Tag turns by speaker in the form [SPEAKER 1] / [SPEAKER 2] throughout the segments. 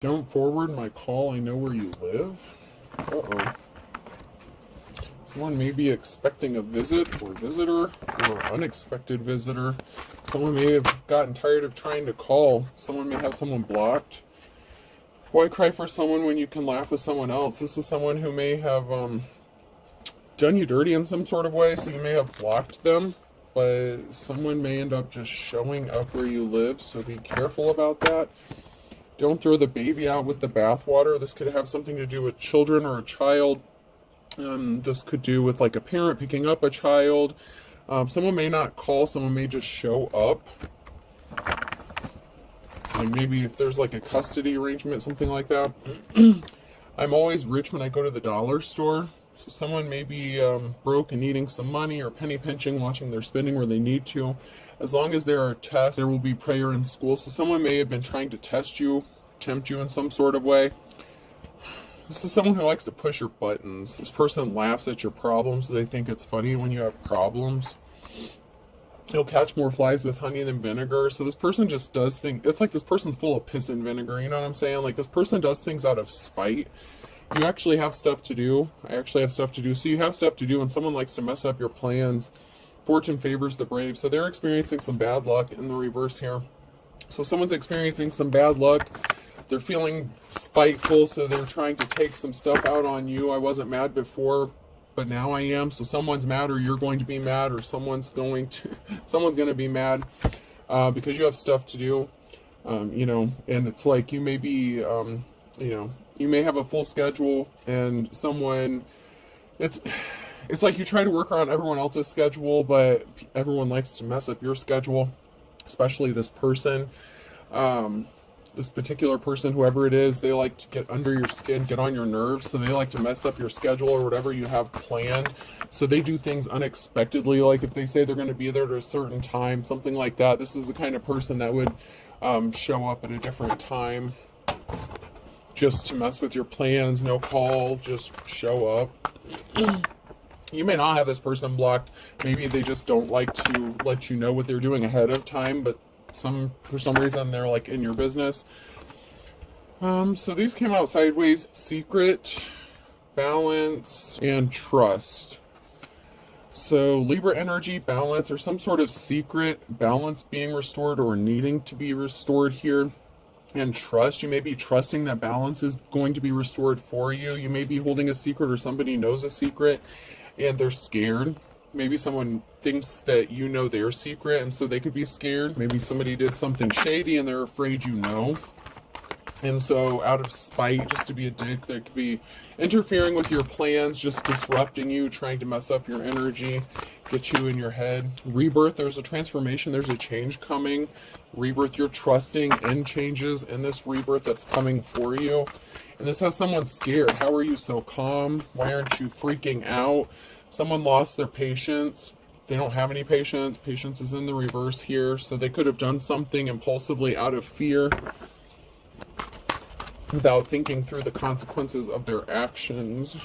[SPEAKER 1] Don't forward my call, I know where you live. Uh-oh. Someone may be expecting a visit or visitor or unexpected visitor. Someone may have gotten tired of trying to call. Someone may have someone blocked. Why cry for someone when you can laugh with someone else? This is someone who may have done you dirty in some sort of way, so you may have blocked them, but someone may end up just showing up where you live, so be careful about that. Don't throw the baby out with the bathwater. This could have something to do with children or a child. This could do with like a parent picking up a child. Someone may not call, someone may just show up. Like maybe if there's like a custody arrangement, something like that. I'm always rich when I go to the dollar store. So someone may be broke and needing some money, or penny pinching, watching their spending where they need to. As long as there are tests, there will be prayer in school. So someone may have been trying to test you, tempt you in some sort of way. This is someone who likes to push your buttons. This person laughs at your problems. They think it's funny when you have problems. He'll catch more flies with honey than vinegar. So this person just does things. It's like this person's full of piss and vinegar. You know what I'm saying? Like this person does things out of spite. You actually have stuff to do. I actually have stuff to do. So you have stuff to do, and someone likes to mess up your plans. Fortune favors the brave. So they're experiencing some bad luck in the reverse here. So someone's experiencing some bad luck. They're feeling spiteful, so they're trying to take some stuff out on you. I wasn't mad before, but now I am. So someone's mad, or you're going to be mad, or someone's going to be mad because you have stuff to do. You know, and it's like you may be, you know, you may have a full schedule, and someone, it's like you try to work around everyone else's schedule, but everyone likes to mess up your schedule, especially this person. This particular person, whoever it is, they like to get under your skin, get on your nerves, so they like to mess up your schedule or whatever you have planned. So they do things unexpectedly, like if they say they're going to be there at a certain time, something like that. This is the kind of person that would show up at a different time just to mess with your plans. No call, just show up. You may not have this person blocked. Maybe they just don't like to let you know what they're doing ahead of time, but for some reason they're like in your business. So these came out sideways: secret, balance, and trust. So Libra energy, balance, or some sort of secret, balance being restored or needing to be restored here. And trust, you may be trusting that balance is going to be restored for you. You may be holding a secret, or somebody knows a secret and they're scared. Maybe someone thinks that you know their secret, and so they could be scared. Maybe somebody did something shady and they're afraid you know. And so out of spite, just to be a dick, they could be interfering with your plans, just disrupting you, trying to mess up your energy, get you in your head. Rebirth, there's a transformation, there's a change coming. Rebirth, you're trusting in changes in this rebirth that's coming for you. And this has someone scared. How are you so calm? Why aren't you freaking out? Someone lost their patience. They don't have any patience. Patience is in the reverse here. So they could have done something impulsively out of fear without thinking through the consequences of their actions.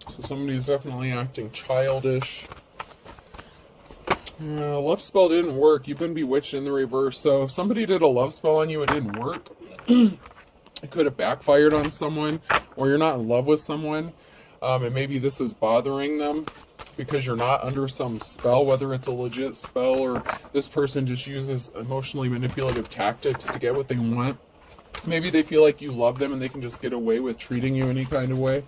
[SPEAKER 1] So somebody's definitely acting childish. Love spell didn't work. You've been bewitched in the reverse. So if somebody did a love spell on you, it didn't work. It could have backfired on someone, or you're not in love with someone, and maybe this is bothering them because you're not under some spell, whether it's a legit spell or this person just uses emotionally manipulative tactics to get what they want. Maybe they feel like you love them and they can just get away with treating you any kind of way.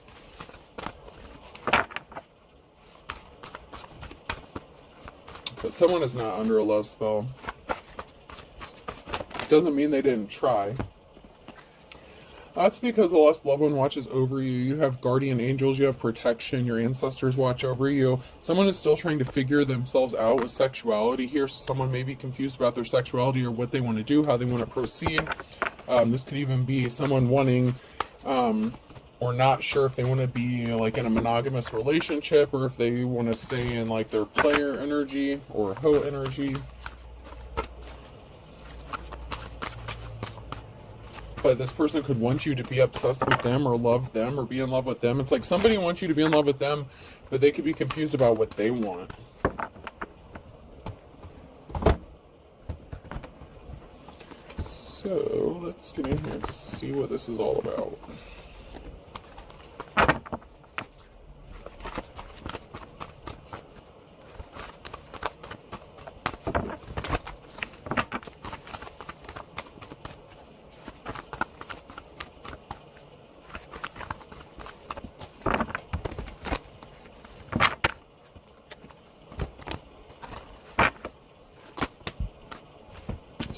[SPEAKER 1] But someone is not under a love spell. Doesn't mean they didn't try. That's because the lost loved one watches over you. You have guardian angels, you have protection, your ancestors watch over you. Someone is still trying to figure themselves out with sexuality here. So someone may be confused about their sexuality or what they want to do, how they want to proceed. This could even be someone wanting, or not sure if they want to be like in a monogamous relationship, or if they want to stay in like their player energy or hoe energy. But this person could want you to be obsessed with them or love them or be in love with them. It's like somebody wants you to be in love with them, but they could be confused about what they want. So let's get in here and see what this is all about.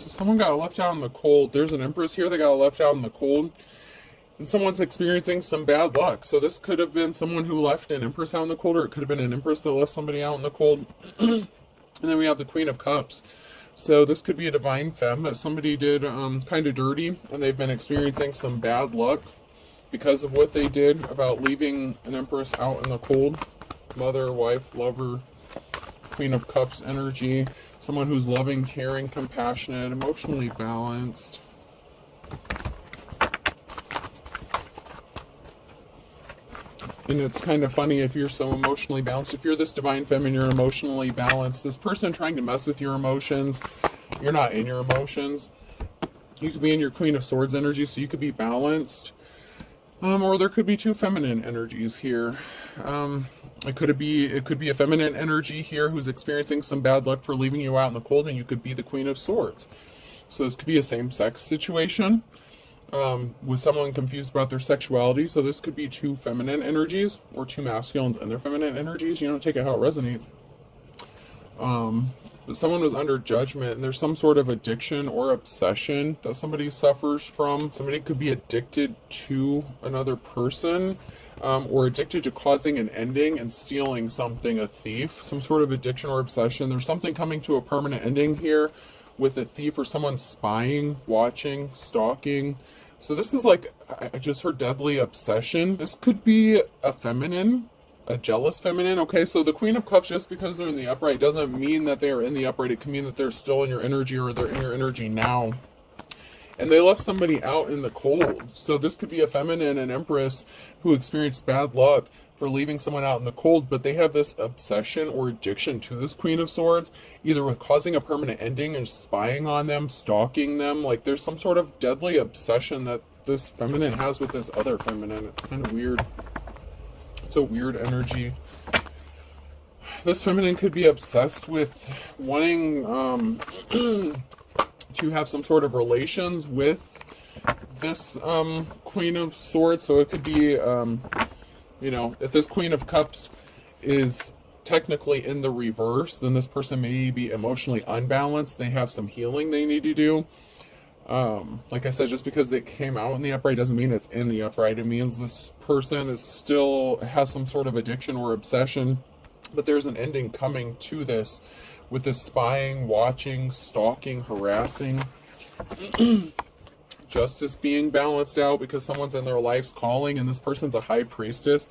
[SPEAKER 1] Someone got left out in the cold. There's an Empress here that got left out in the cold. And someone's experiencing some bad luck. So this could have been someone who left an Empress out in the cold, or it could have been an Empress that left somebody out in the cold. And then we have the Queen of Cups. So this could be a divine femme that somebody did kind of dirty, and they've been experiencing some bad luck because of what they did about leaving an Empress out in the cold. Mother, wife, lover, Queen of Cups energy. Someone who's loving, caring, compassionate, emotionally balanced. And it's kind of funny if you're so emotionally balanced. If you're this divine feminine, you're emotionally balanced. This person trying to mess with your emotions, you're not in your emotions. You could be in your Queen of Swords energy, so you could be balanced. Or there could be two feminine energies here. It could be a feminine energy here who's experiencing some bad luck for leaving you out in the cold, and you could be the Queen of Swords. So this could be a same-sex situation with someone confused about their sexuality. So this could be two feminine energies or two masculines and their feminine energies. You know, take it how it resonates. But someone was under judgment, and there's some sort of addiction or obsession that somebody suffers from. Somebody could be addicted to another person, or addicted to causing an ending and stealing something, a thief. Some sort of addiction or obsession. There's something coming to a permanent ending here with a thief or someone spying, watching, stalking. So this is like, I just heard deadly obsession. This could be a feminine, a jealous feminine. Okay, so the Queen of Cups, just because they're in the upright doesn't mean that they are in the upright. It can mean that they're still in your energy, or they're in your energy now. And they left somebody out in the cold. So this could be a feminine, an Empress, who experienced bad luck for leaving someone out in the cold, but they have this obsession or addiction to this Queen of Swords, either with causing a permanent ending and spying on them, stalking them. Like there's some sort of deadly obsession that this feminine has with this other feminine. It's kind of weird. It's a weird energy. This feminine could be obsessed with wanting to have some sort of relations with this Queen of Swords. So it could be, you know, if this Queen of Cups is technically in the reverse, then this person may be emotionally unbalanced. They have some healing they need to do. Like I said, just because it came out in the upright doesn't mean it's in the upright. It means this person is still has some sort of addiction or obsession, but there's an ending coming to this with this spying, watching, stalking, harassing. Justice being balanced out because someone's in their life's calling, and this person's a high priestess,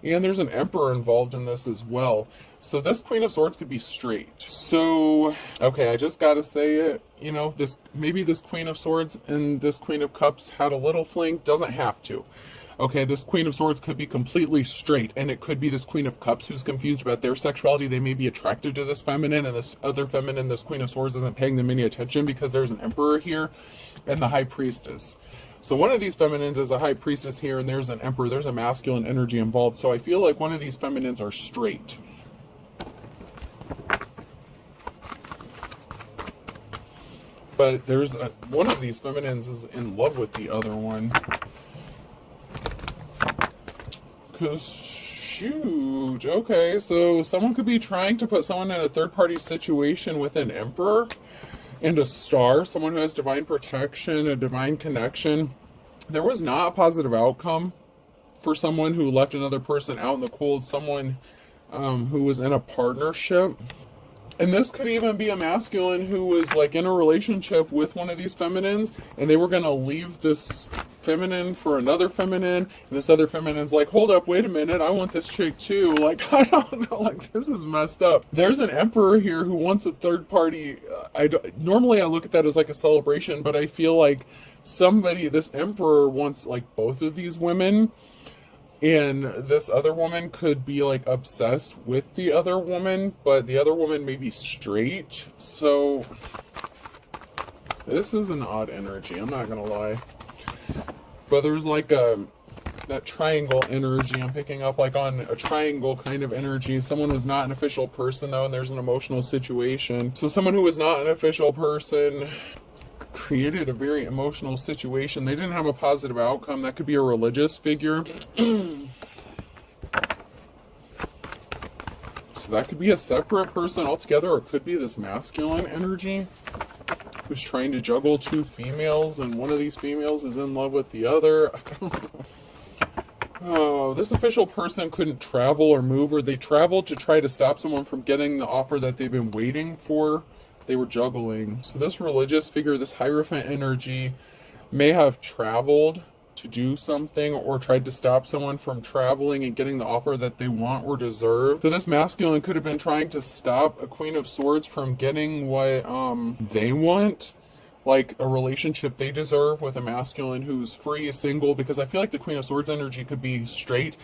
[SPEAKER 1] and there's an emperor involved in this as well. So this Queen of Swords could be straight. So okay, I just gotta say it, you know, this maybe this Queen of Swords and this Queen of Cups had a little fling. Doesn't have to. Okay, this Queen of Swords could be completely straight, and it could be this Queen of Cups who's confused about their sexuality. They may be attracted to this feminine, and this other feminine, this Queen of Swords, isn't paying them any attention because there's an emperor here and the high priestess. So one of these feminines is a high priestess here, and there's an emperor. There's a masculine energy involved. So I feel like one of these feminines are straight. But there's one of these feminines is in love with the other one. Because, shoot, okay, so someone could be trying to put someone in a third-party situation with an emperor and a star, someone who has divine protection, a divine connection. There was not a positive outcome for someone who left another person out in the cold, someone who was in a partnership. And this could even be a masculine who was like in a relationship with one of these feminines, and they were going to leave this feminine for another feminine, and this other feminine's like, hold up, wait a minute, I want this chick too. Like, I don't know, like, this is messed up. There's an emperor here who wants a third party. Normally I look at that as like a celebration, but I feel like this emperor wants like both of these women, and this other woman could be like obsessed with the other woman, but the other woman may be straight. So This is an odd energy, I'm not gonna lie. But there's like that triangle energy I'm picking up, like on a triangle kind of energy. Someone who's not an official person though, and there's an emotional situation. So someone who was not an official person created a very emotional situation. They didn't have a positive outcome. That could be a religious figure. So that could be a separate person altogether, or it could be this masculine energy who's trying to juggle two females, and one of these females is in love with the other. I don't know. Oh, this official person couldn't travel or move, or they traveled to try to stop someone from getting the offer that they've been waiting for. They were juggling. So this religious figure, this Hierophant energy, may have traveled to do something or tried to stop someone from traveling and getting the offer that they want or deserve. So this masculine could have been trying to stop a Queen of Swords from getting what they want, like a relationship they deserve with a masculine who's free, single, because I feel like the Queen of Swords energy could be straight,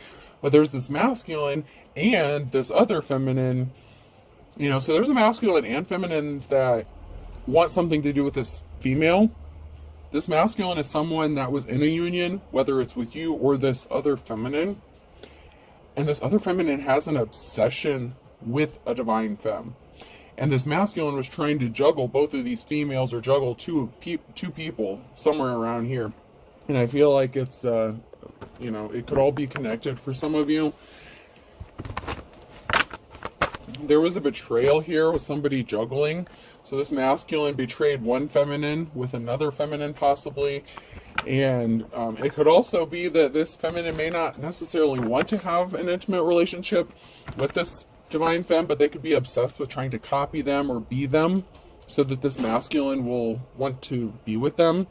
[SPEAKER 1] but there's this masculine and this other feminine, you know, so there's a masculine and feminine that want something to do with this female. This masculine is someone that was in a union, whether it's with you or this other feminine. And this other feminine has an obsession with a divine femme. And this masculine was trying to juggle both of these females, or juggle two people somewhere around here. And I feel like it's, you know, it could all be connected for some of you. There was a betrayal here with somebody juggling. So this masculine betrayed one feminine with another feminine possibly. And it could also be that this feminine may not necessarily want to have an intimate relationship with this divine femme, but they could be obsessed with trying to copy them or be them, so that this masculine will want to be with them.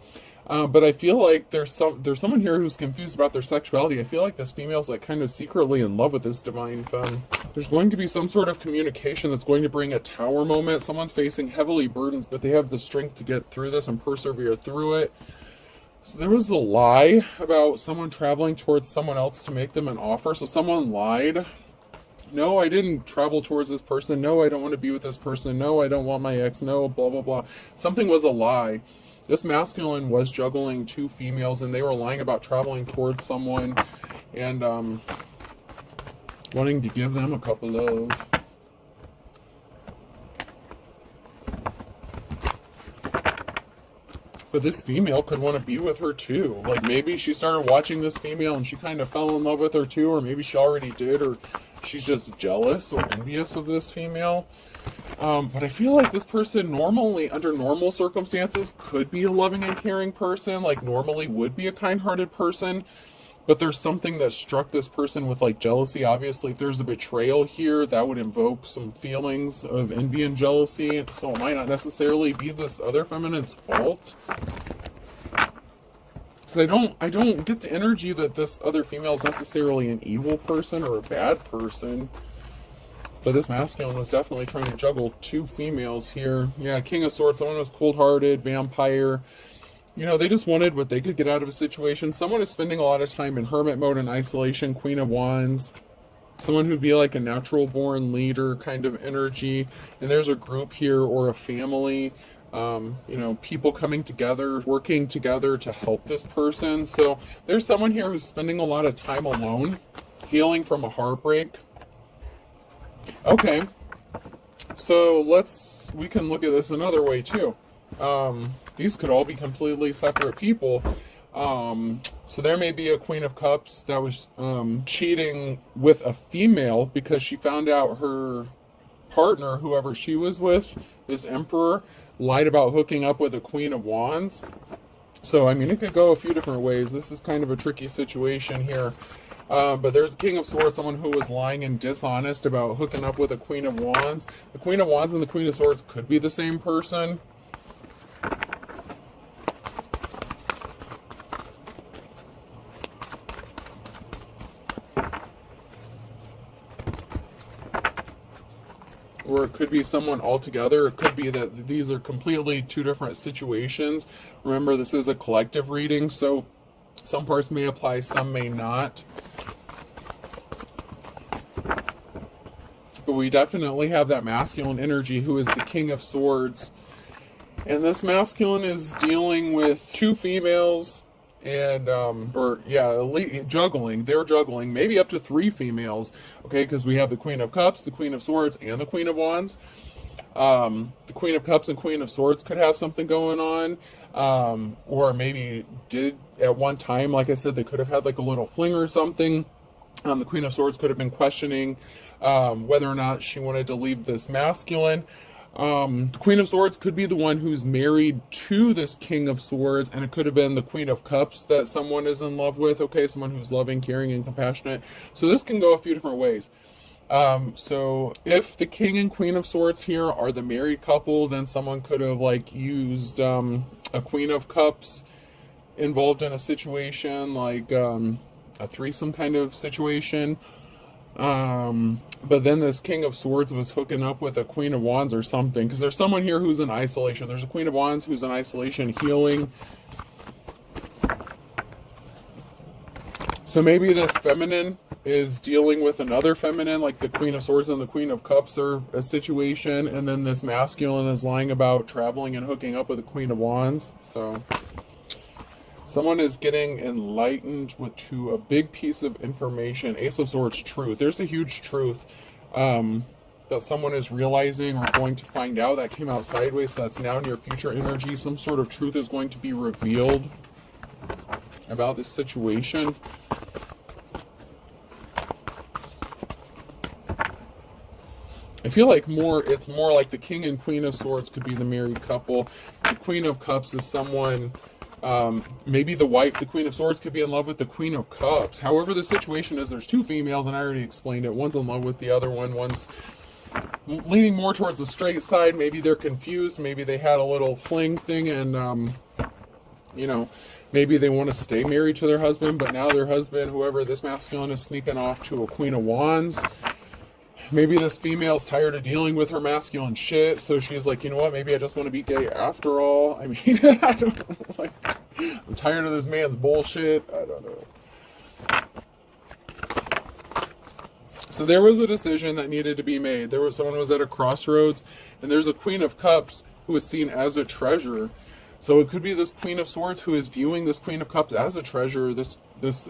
[SPEAKER 1] But I feel like there's someone here who's confused about their sexuality. I feel like this female's like kind of secretly in love with this divine femme. There's going to be some sort of communication that's going to bring a tower moment. Someone's facing heavily burdens, but they have the strength to get through this and persevere through it. So there was a lie about someone traveling towards someone else to make them an offer. So someone lied. No, I didn't travel towards this person. No, I don't want to be with this person. No, I don't want my ex. No, blah, blah, blah. Something was a lie. This masculine was juggling two females, and they were lying about traveling towards someone and wanting to give them a couple of. But this female could want to be with her too. Like maybe she started watching this female and she kind of fell in love with her too, or maybe she already did, or she's just jealous or envious of this female. But I feel like this person normally, under normal circumstances, could be a loving and caring person, like normally would be a kind-hearted person. But there's something that struck this person with like jealousy. Obviously, if there's a betrayal here, that would invoke some feelings of envy and jealousy. So it might not necessarily be this other feminine's fault. Because I don't get the energy that this other female is necessarily an evil person or a bad person. But this masculine was definitely trying to juggle two females here. Yeah, King of Swords, someone was cold-hearted, vampire. You know, they just wanted what they could get out of a situation. Someone is spending a lot of time in hermit mode and isolation, Queen of Wands. Someone who'd be like a natural-born leader kind of energy. And there's a group here or a family. You know, people coming together, working together to help this person. So there's someone here who's spending a lot of time alone, healing from a heartbreak. Okay, so we can look at this another way too. These could all be completely separate people. So there may be a Queen of Cups that was cheating with a female because she found out her partner, whoever she was with, this Emperor, lied about hooking up with a Queen of Wands. So, I mean, it could go a few different ways. This is kind of a tricky situation here. But there's a King of Swords, someone who was lying and dishonest about hooking up with a Queen of Wands. The Queen of Wands and the Queen of Swords could be the same person. Or it could be someone altogether. It could be that these are completely two different situations. Remember, this is a collective reading, so some parts may apply, some may not. But we definitely have that masculine energy who is the King of Swords. And this masculine is dealing with two females and, juggling. They're juggling maybe up to three females, okay, because we have the Queen of Cups, the Queen of Swords, and the Queen of Wands. The Queen of Cups and Queen of Swords could have something going on, or maybe did at one time. Like I said, they could have had like a little fling or something. The Queen of Swords could have been questioning whether or not she wanted to leave this masculine. The Queen of Swords could be the one who's married to this King of Swords, and it could have been the Queen of Cups that someone is in love with, okay, someone who's loving, caring, and compassionate. So this can go a few different ways. So if the King and Queen of Swords here are the married couple, then someone could have like used a Queen of Cups involved in a situation like a threesome kind of situation. But then this King of Swords was hooking up with a Queen of Wands or something, because there's someone here who's in isolation. There's a Queen of Wands who's in isolation, healing. So maybe this feminine is dealing with another feminine, like the Queen of Swords and the Queen of Cups are a situation, and then this masculine is lying about traveling and hooking up with the Queen of Wands. So someone is getting enlightened to a big piece of information. Ace of Swords, truth. There's a huge truth that someone is realizing or going to find out that came out sideways. So that's now in your future energy. Some sort of truth is going to be revealed about this situation. I feel like it's more like the King and Queen of Swords could be the married couple. The Queen of Cups is someone, maybe the wife. The Queen of Swords could be in love with the Queen of Cups. However the situation is, there's two females, and I already explained it. One's in love with the other one. One's leaning more towards the straight side. Maybe they're confused. Maybe they had a little fling thing, and, maybe they want to stay married to their husband, but now their husband, whoever this masculine, is sneaking off to a Queen of Wands. Maybe this female's tired of dealing with her masculine shit, so she's like, you know what, maybe I just want to be gay after all. I mean, I don't know. Like, I'm tired of this man's bullshit. I don't know. So there was a decision that needed to be made. Someone was at a crossroads, and there's a Queen of Cups who is seen as a treasure. So it could be this Queen of Swords who is viewing this Queen of Cups as a treasure. There's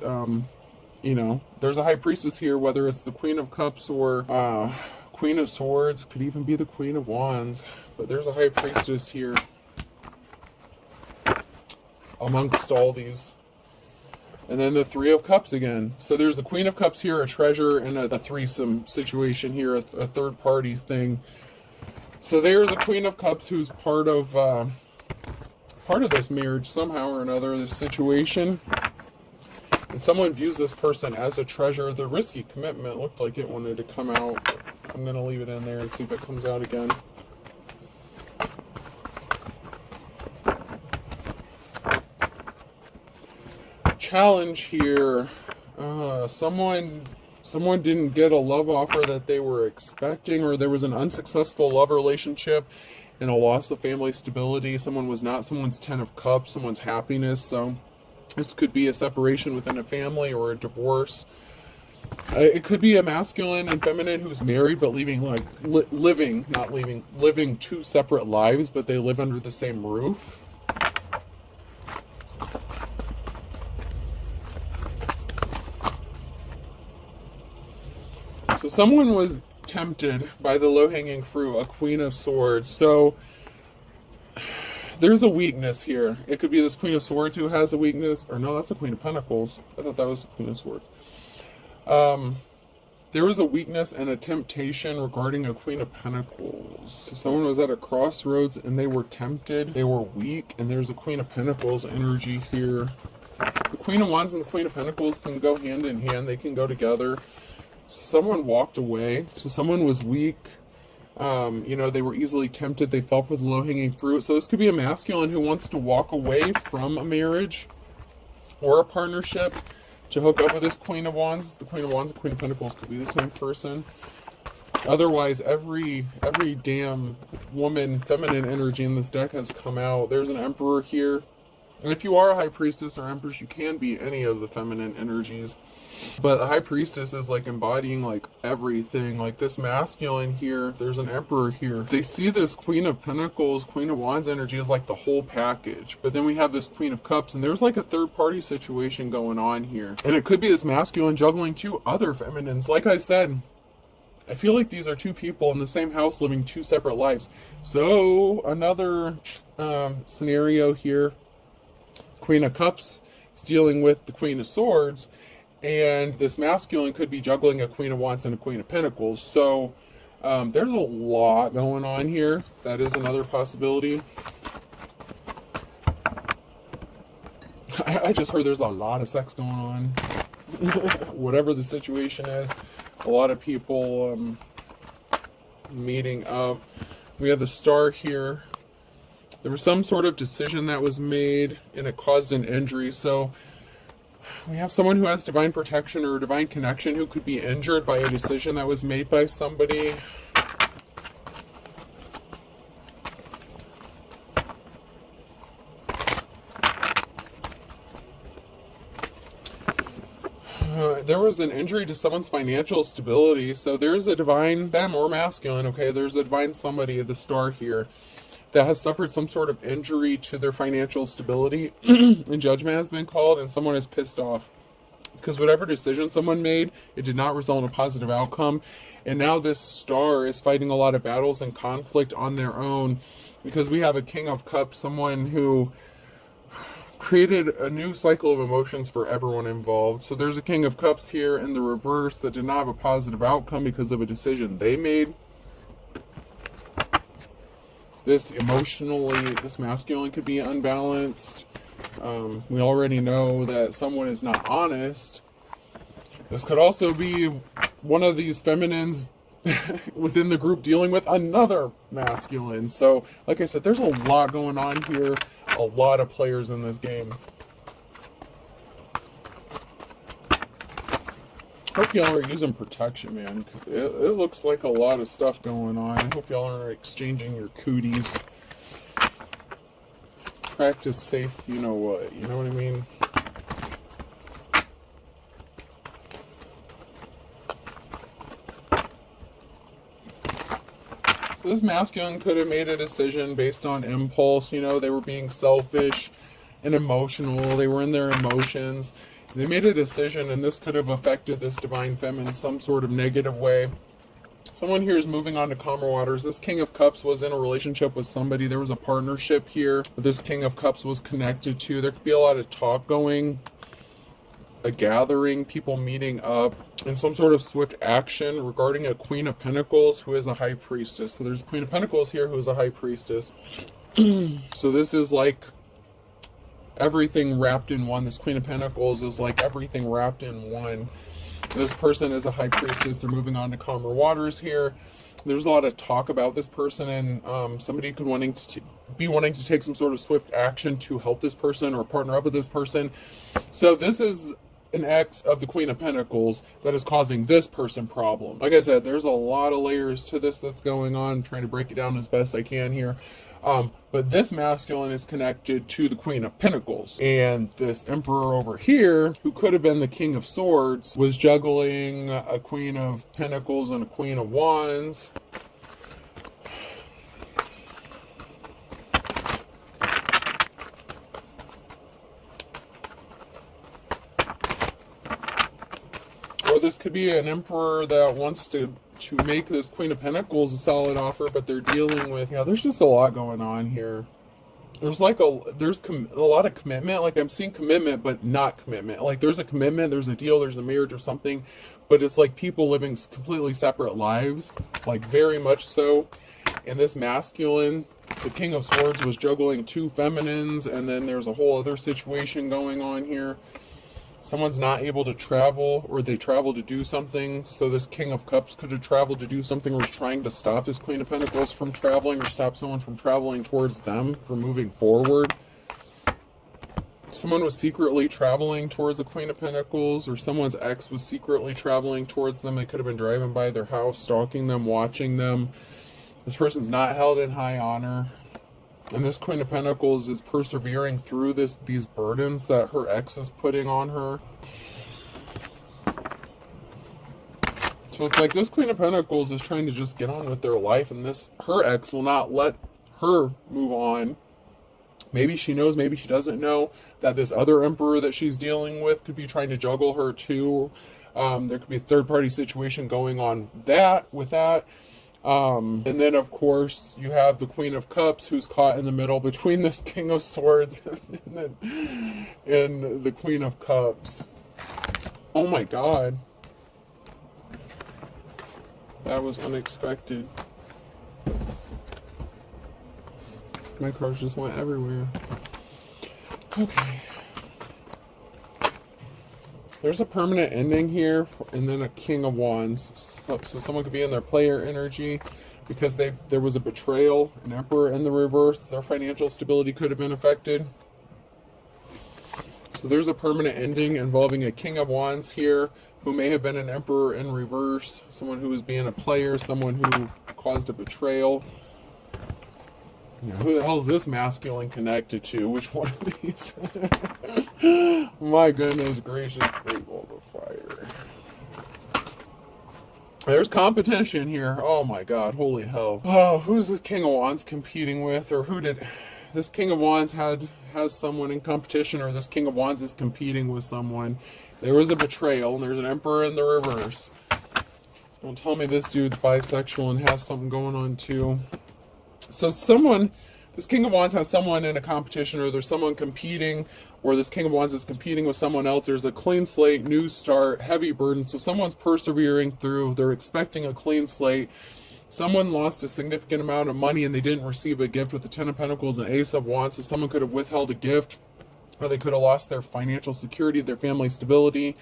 [SPEAKER 1] a High Priestess here, whether it's the Queen of Cups or Queen of Swords. Could even be the Queen of Wands. But there's a High Priestess here amongst all these. And then the Three of Cups again. So there's the Queen of Cups here, a treasure, and a threesome situation here, a third party thing. So there's a Queen of Cups who's part of this marriage somehow or another, this situation. And someone views this person as a treasure. The risky commitment looked like it wanted to come out. I'm going to leave it in there and see if it comes out again. Challenge here. Someone didn't get a love offer that they were expecting, or there was an unsuccessful love relationship and a loss of family stability. Someone was not someone's 10 of Cups, someone's happiness. So this could be a separation within a family or a divorce. It could be a masculine and feminine who's married but living two separate lives, but they live under the same roof. So someone was tempted by the low-hanging fruit, a Queen of Swords. So there's a weakness here. It could be this Queen of Swords who has a weakness. Or no, that's a Queen of Pentacles. I thought that was the Queen of Swords. There was a weakness and a temptation regarding a Queen of Pentacles. So someone was at a crossroads and they were tempted. They were weak. And there's a Queen of Pentacles energy here. The Queen of Wands and the Queen of Pentacles can go hand in hand. They can go together. Someone walked away. So someone was weak. They were easily tempted. They fell for the low-hanging fruit. So this could be a masculine who wants to walk away from a marriage or a partnership to hook up with this Queen of Wands. The Queen of Wands and Queen of Pentacles could be the same person. Otherwise, every damn woman, feminine energy in this deck has come out. There's an Emperor here. And if you are a high priestess or empress, you can be any of the feminine energies. But the high priestess is like embodying like everything. Like this masculine here, there's an emperor here. They see this queen of pentacles, queen of wands energy as like the whole package. But then we have this queen of cups, and there's like a third party situation going on here. And it could be this masculine juggling two other feminines. Like I said, I feel like these are two people in the same house living two separate lives. So another scenario here, Queen of Cups is dealing with the Queen of Swords, and this masculine could be juggling a Queen of Wands and a Queen of Pentacles. So there's a lot going on here. That is another possibility. I just heard there's a lot of sex going on. Whatever the situation is, a lot of people meeting up. We have the Star here. There was some sort of decision that was made and it caused an injury. So we have someone who has divine protection or divine connection who could be injured by a decision that was made by somebody. There was an injury to someone's financial stability. So there's a divine, femme or masculine, okay? There's a divine somebody, the Star here, that has suffered some sort of injury to their financial stability. And judgment has been called, and someone is pissed off because whatever decision someone made, it did not result in a positive outcome. And now this Star is fighting a lot of battles and conflict on their own, because we have a King of Cups, someone who created a new cycle of emotions for everyone involved. So there's a King of Cups here in the reverse that did not have a positive outcome because of a decision they made. This emotionally, this masculine could be unbalanced. We already know that someone is not honest. This could also be one of these feminines within the group dealing with another masculine. So, like I said, there's a lot going on here. A lot of players in this game. Hope y'all are using protection, man. It looks like a lot of stuff going on. I hope y'all are exchanging your cooties. Practice safe, you know what. You know what I mean? So this masculine could have made a decision based on impulse. You know, they were being selfish and emotional. They were in their emotions. They made a decision, and this could have affected this divine feminine in some sort of negative way. Someone here is moving on to calmer waters. This King of Cups was in a relationship with somebody. There was a partnership here that this King of Cups was connected to. There could be a lot of talk going, a gathering, people meeting up, and some sort of swift action regarding a Queen of Pentacles who is a high priestess. So there's a Queen of Pentacles here who is a high priestess. So this is like everything wrapped in one. This Queen of Pentacles is like everything wrapped in one. This person is a high priestess. They're moving on to calmer waters here. There's a lot of talk about this person, and somebody could be wanting to take some sort of swift action to help this person or partner up with this person. So this is an ex of the Queen of Pentacles that is causing this person problem. Like I said, there's a lot of layers to this that's going on. I'm trying to break it down as best I can here. But this masculine is connected to the Queen of Pentacles. And this Emperor over here, who could have been the King of Swords, was juggling a Queen of Pentacles and a Queen of Wands. Or this could be an Emperor that wants to make this Queen of Pentacles a solid offer, but they're dealing with, there's just a lot going on here. There's like there's a lot of commitment. Like I'm seeing commitment, but not commitment. Like there's a commitment, there's a deal, there's a marriage or something, but it's like people living completely separate lives, like very much so. And this masculine, the King of Swords, was juggling two feminines, and then there's a whole other situation going on here. Someone's not able to travel, or they travel to do something. So this King of Cups could have traveled to do something, or was trying to stop this Queen of Pentacles from traveling, or stop someone from traveling towards them, from moving forward. Someone was secretly traveling towards the Queen of Pentacles, or someone's ex was secretly traveling towards them. They could have been driving by their house, stalking them, watching them. This person's not held in high honor. And this Queen of Pentacles is persevering through these burdens that her ex is putting on her. So it's like this Queen of Pentacles is trying to just get on with their life, and her ex will not let her move on. Maybe she knows, maybe she doesn't know that this other emperor that she's dealing with could be trying to juggle her too. There could be a third-party situation going on with that. And then, of course, you have the Queen of Cups, who's caught in the middle between this King of Swords and the Queen of Cups. Oh my God. That was unexpected. My cards just went everywhere. Okay. There's a permanent ending here, and then a King of Wands. So someone could be in their player energy because there was a betrayal, an Emperor in the reverse. Their financial stability could have been affected. So there's a permanent ending involving a King of Wands here, who may have been an Emperor in reverse, someone who was being a player, someone who caused a betrayal. You know, who the hell is this masculine connected to? Which one of these? My goodness gracious, great balls of fire. There's competition here. Oh my God, holy hell. Oh, who's this King of Wands competing with? Or who did this King of Wands has someone in competition, or this King of Wands is competing with someone? There was a betrayal, and there's an Emperor in the reverse. Don't tell me this dude's bisexual and has something going on too. So this King of Wands has someone in a competition, or there's someone competing, or this King of Wands is competing with someone else. There's a clean slate, new start, heavy burden. So someone's persevering through. They're expecting a clean slate. Someone lost a significant amount of money and they didn't receive a gift with the Ten of Pentacles and Ace of Wands. So someone could have withheld a gift, or they could have lost their financial security, their family stability,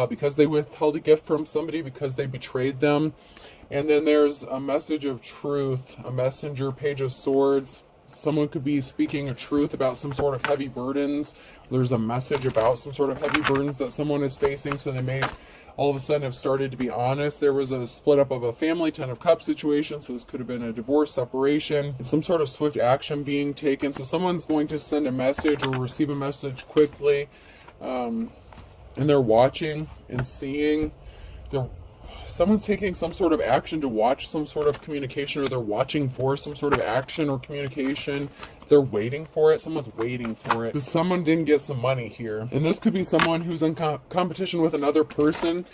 [SPEAKER 1] because they withheld a gift from somebody, because they betrayed them. And then there's a message of truth, a messenger, Page of Swords. Someone could be speaking a truth about some sort of heavy burdens. There's a message about some sort of heavy burdens that someone is facing, so they may all of a sudden have started to be honest. There was a split up of a family, Ten of Cups situation, so this could have been a divorce, separation, some sort of swift action being taken. So someone's going to send a message or receive a message quickly, and they're watching and seeing. Someone's taking some sort of action to watch some sort of communication, or they're watching for some sort of action or communication. They're waiting for it. Someone's waiting for it. Because someone didn't get some money here. And this could be someone who's in competition with another person.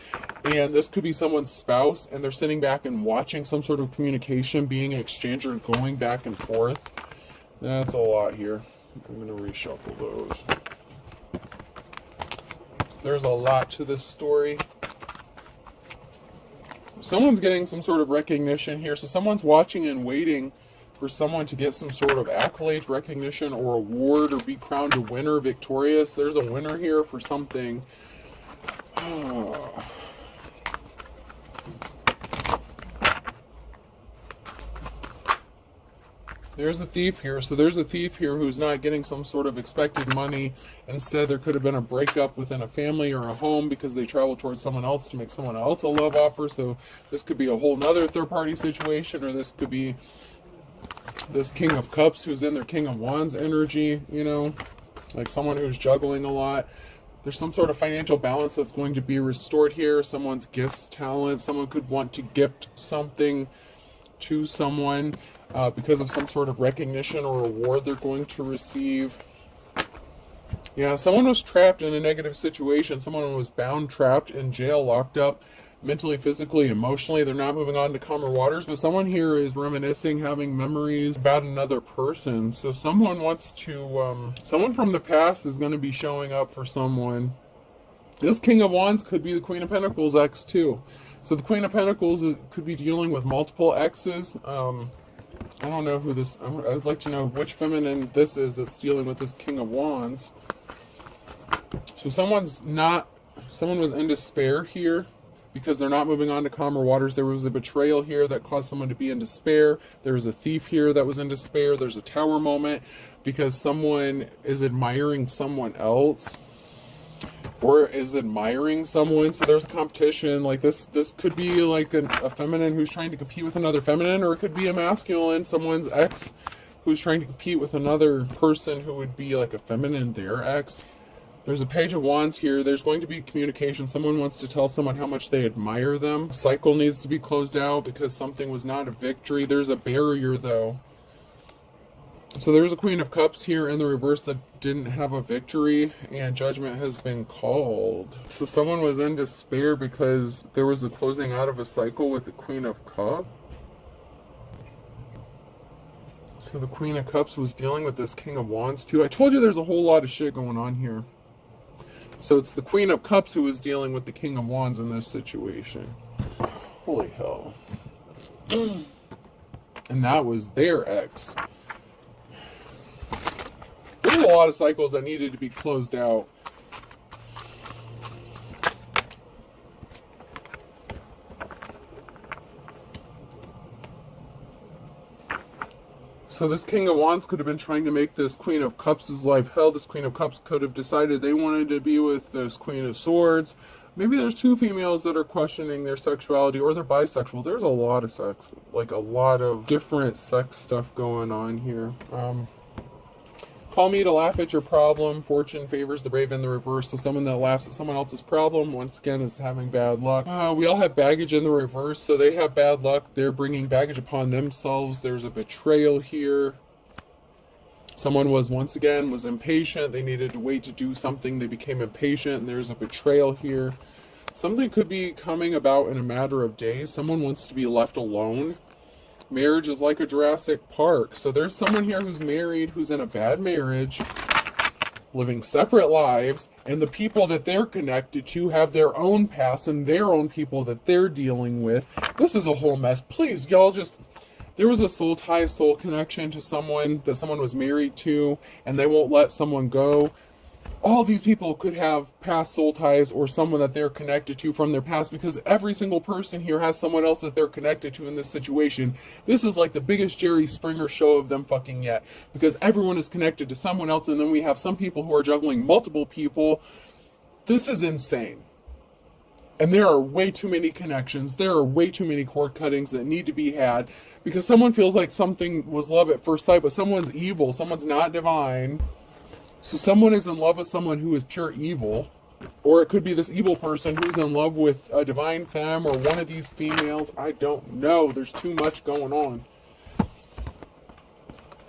[SPEAKER 1] And this could be someone's spouse. And they're sitting back and watching some sort of communication being exchanged or going back and forth. That's a lot here. I'm going to reshuffle those. There's a lot to this story. Someone's getting some sort of recognition here. So someone's watching and waiting for someone to get some sort of accolade, recognition, or award, or be crowned a winner, victorious. There's a winner here for something. There's a thief here. So there's a thief here who's not getting some sort of expected money. Instead, there could have been a breakup within a family or a home because they traveled towards someone else to make someone else a love offer. So this could be a whole nother third-party situation, or this could be this King of Cups who's in their King of Wands energy, you know, like someone who's juggling a lot. There's some sort of financial balance that's going to be restored here. Someone's gifts, talent. Someone could want to gift something to someone because of some sort of recognition or award they're going to receive. Yeah, someone was trapped in a negative situation. Someone was bound, trapped in jail, locked up, mentally, physically, emotionally. They're not moving on to calmer waters, but someone here is reminiscing, having memories about another person. So someone wants to, someone from the past is going to be showing up for someone. This King of Wands could be the Queen of Pentacles ex too. So the Queen of Pentacles could be dealing with multiple exes. I don't know who this, I'd like to know which feminine this is that's dealing with this King of Wands. So someone was in despair here because they're not moving on to calmer waters. There was a betrayal here that caused someone to be in despair. There was a thief here that was in despair. There's a tower moment because someone is admiring someone else or is admiring someone. So there's a competition. Like this could be like a feminine who's trying to compete with another feminine, or it could be a masculine, someone's ex who's trying to compete with another person who would be like a feminine, their ex. There's a page of wands here. There's going to be communication. Someone wants to tell someone how much they admire them. Cycle needs to be closed out because something was not a victory. There's a barrier though. So there's a Queen of Cups here in the reverse that didn't have a victory, and judgment has been called. So someone was in despair because there was a closing out of a cycle with the Queen of Cups. So the Queen of Cups was dealing with this King of Wands too. I told you there's a whole lot of shit going on here. So it's the Queen of Cups who was dealing with the King of Wands in this situation. Holy hell. And that was their ex. There's a lot of cycles that needed to be closed out. So this King of Wands could have been trying to make this Queen of Cups' life hell. This Queen of Cups could have decided they wanted to be with this Queen of Swords. Maybe there's two females that are questioning their sexuality, or they're bisexual. There's a lot of sex, like a lot of different sex stuff going on here. Call me to laugh at your problem. Fortune favors the brave in the reverse. So someone that laughs at someone else's problem, once again, is having bad luck. We all have baggage in the reverse, so they have bad luck. They're bringing baggage upon themselves. There's a betrayal here. Someone was, once again, was impatient. They needed to wait to do something. They became impatient, and there's a betrayal here. Something could be coming about in a matter of days. Someone wants to be left alone. Marriage is like a Jurassic Park. So there's someone here who's married, who's in a bad marriage, living separate lives, and the people that they're connected to have their own past and their own people that they're dealing with. This is a whole mess. Please, y'all just... There was a soul tie, soul connection to someone that someone was married to, and they won't let someone go. All these people could have past soul ties or someone that they're connected to from their past, because every single person here has someone else that they're connected to in this situation. This is like the biggest Jerry Springer show of them fucking yet, because everyone is connected to someone else, and then we have some people who are juggling multiple people. This is insane. And there are way too many connections. There are way too many cord cuttings that need to be had, because someone feels like something was love at first sight, but someone's evil. Someone's not divine. So someone is in love with someone who is pure evil, or it could be this evil person who's in love with a divine femme or one of these females. I don't know. There's too much going on.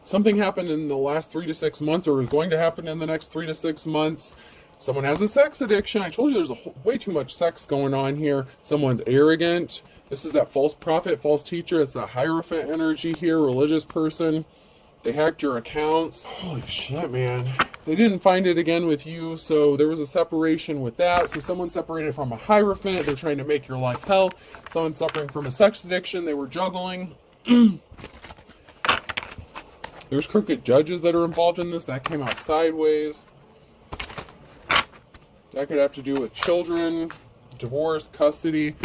[SPEAKER 1] Something happened in the last 3 to 6 months, or is going to happen in the next 3 to 6 months. Someone has a sex addiction. I told you there's way too much sex going on here. Someone's arrogant. This is that false prophet, false teacher. It's that Hierophant energy here, religious person. They hacked your accounts. Holy shit, man. They didn't find it again with you, so there was a separation with that. So someone separated from a Hierophant. They're trying to make your life hell. Someone suffering from a sex addiction. They were juggling. There's crooked judges that are involved in this. That came out sideways. That could have to do with children, divorce, custody.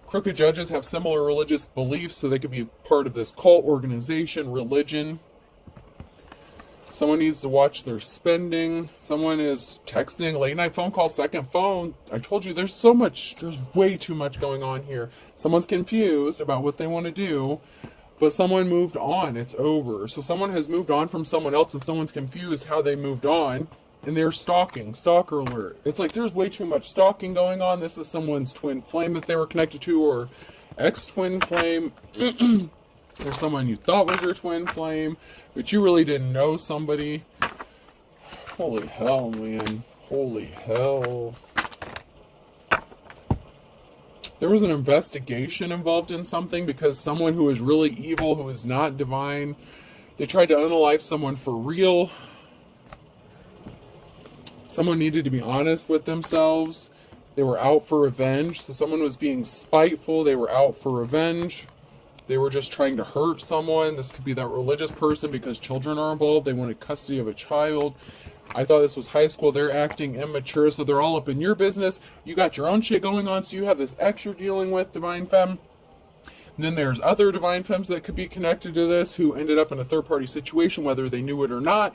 [SPEAKER 1] Crooked judges have similar religious beliefs, so they could be part of this cult, organization, religion. Someone needs to watch their spending. Someone is texting, late night phone call, second phone. I told you there's way too much going on here. Someone's confused about what they want to do, but someone moved on. It's over. So someone has moved on from someone else, and someone's confused how they moved on, and they're stalking. Stalker alert. It's like there's way too much stalking going on. This is someone's twin flame that they were connected to, or ex-twin flame. Or someone you thought was your twin flame, but you really didn't know somebody. Holy hell, man. Holy hell. There was an investigation involved in something because someone who is really evil, who is not divine, they tried to unalive someone for real. Someone needed to be honest with themselves. They were out for revenge. So someone was being spiteful. They were out for revenge. They were just trying to hurt someone. This could be that religious person because children are involved. They wanted custody of a child. I thought this was high school. They're acting immature, so they're all up in your business. You got your own shit going on, so you have this ex you're dealing with, divine femme. And then there's other divine femmes that could be connected to this who ended up in a third-party situation, whether they knew it or not.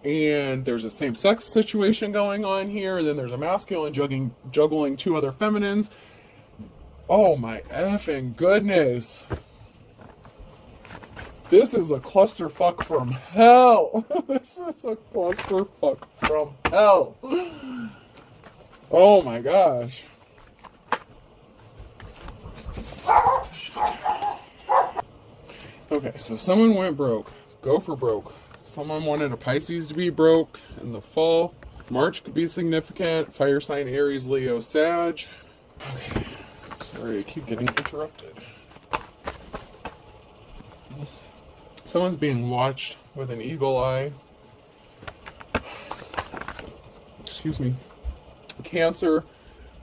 [SPEAKER 1] And there's a same-sex situation going on here. And then there's a masculine juggling two other feminines. Oh my effing goodness. This is a clusterfuck from hell. This is a clusterfuck from hell. Oh my gosh. Okay, so someone went broke. Go for broke. Someone wanted a Pisces to be broke in the fall. March could be significant. Fire sign Aries, Leo, Sag. Okay. Sorry, I keep getting interrupted. Someone's being watched with an eagle eye. Excuse me. Cancer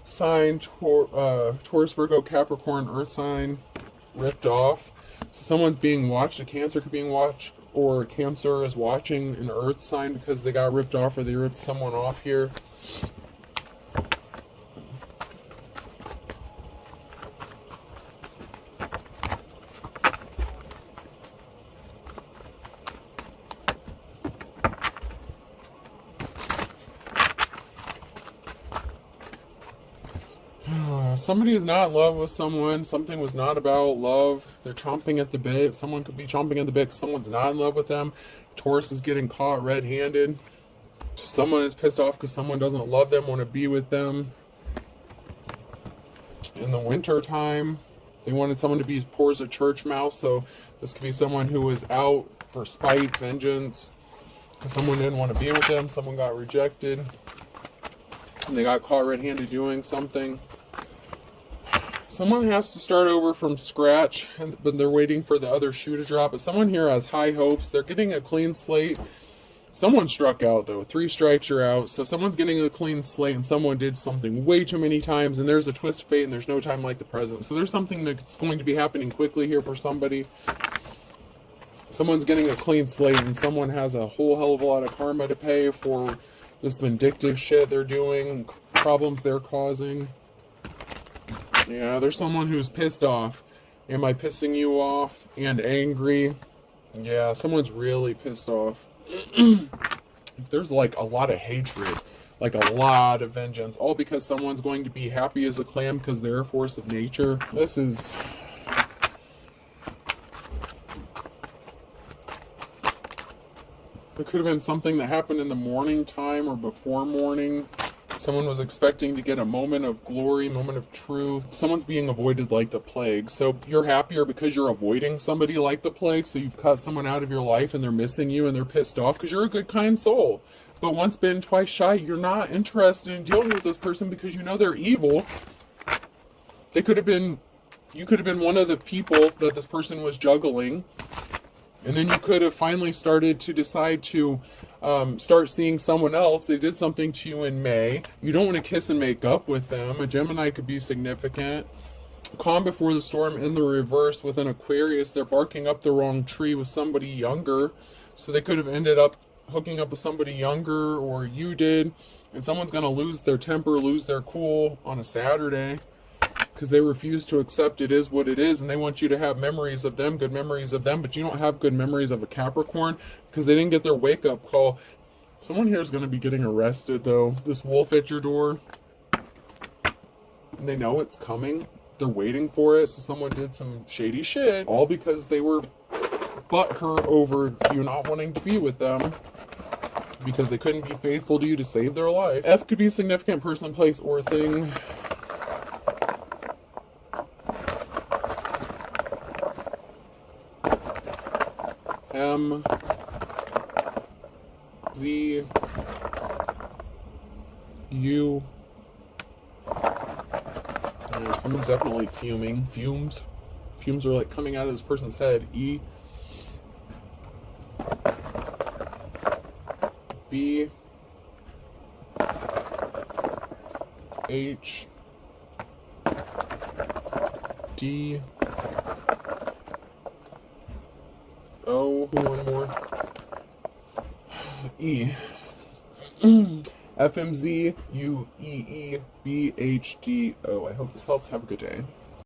[SPEAKER 1] sign, Taurus, Virgo, Capricorn, Earth sign, ripped off. So someone's being watched. A Cancer could be being watched, or Cancer is watching an Earth sign because they got ripped off or they ripped someone off here. Somebody is not in love with someone. Something was not about love. They're chomping at the bit. Someone could be chomping at the bit. Someone's not in love with them. Taurus is getting caught red-handed. Someone is pissed off because someone doesn't love them, want to be with them. In the winter time, they wanted someone to be poor as a church mouse. So this could be someone who was out for spite, vengeance, because someone didn't want to be with them. Someone got rejected, and they got caught red-handed doing something. Someone has to start over from scratch, but they're waiting for the other shoe to drop. But someone here has high hopes. They're getting a clean slate. Someone struck out, though. 3 strikes, you're out. So someone's getting a clean slate, and someone did something way too many times, and there's a twist of fate, and there's no time like the present. So there's something that's going to be happening quickly here for somebody. Someone's getting a clean slate, and someone has a whole hell of a lot of karma to pay for this vindictive shit they're doing, problems they're causing. Yeah, there's someone who's pissed off. Am I pissing you off? And angry. Yeah, someone's really pissed off. There's like a lot of hatred. Like a lot of vengeance. All because someone's going to be happy as a clam because they're a force of nature. This is... It could have been something that happened in the morning time or before morning. Someone was expecting to get a moment of glory, moment of truth. Someone's being avoided like the plague. So you're happier because you're avoiding somebody like the plague. So you've cut someone out of your life and they're missing you and they're pissed off because you're a good, kind soul. But once bitten, twice shy, you're not interested in dealing with this person because you know they're evil. They could have been, you could have been one of the people that this person was juggling. And then you could have finally started to decide to start seeing someone else. They did something to you in May. You don't want to kiss and make up with them. A Gemini could be significant. Calm before the storm in the reverse with an Aquarius. They're barking up the wrong tree with somebody younger. So they could have ended up hooking up with somebody younger, or you did. And someone's going to lose their temper, lose their cool on a Saturday. Because they refuse to accept it is what it is, and they want you to have memories of them, good memories of them, but you don't have good memories of a Capricorn because they didn't get their wake-up call. Someone here is going to be getting arrested, though. This wolf at your door, and they know it's coming. They're waiting for it, so someone did some shady shit, all because they were butthurt over you not wanting to be with them because they couldn't be faithful to you to save their life. F could be significant person, place, or thing. M, Z, U. Yeah, someone's definitely fuming. Fumes. Fumes are like coming out of this person's head. E, B, H, D, O, one more, E, FMZ, U, E, E, B, H, D, O. I hope this helps. Have a good day.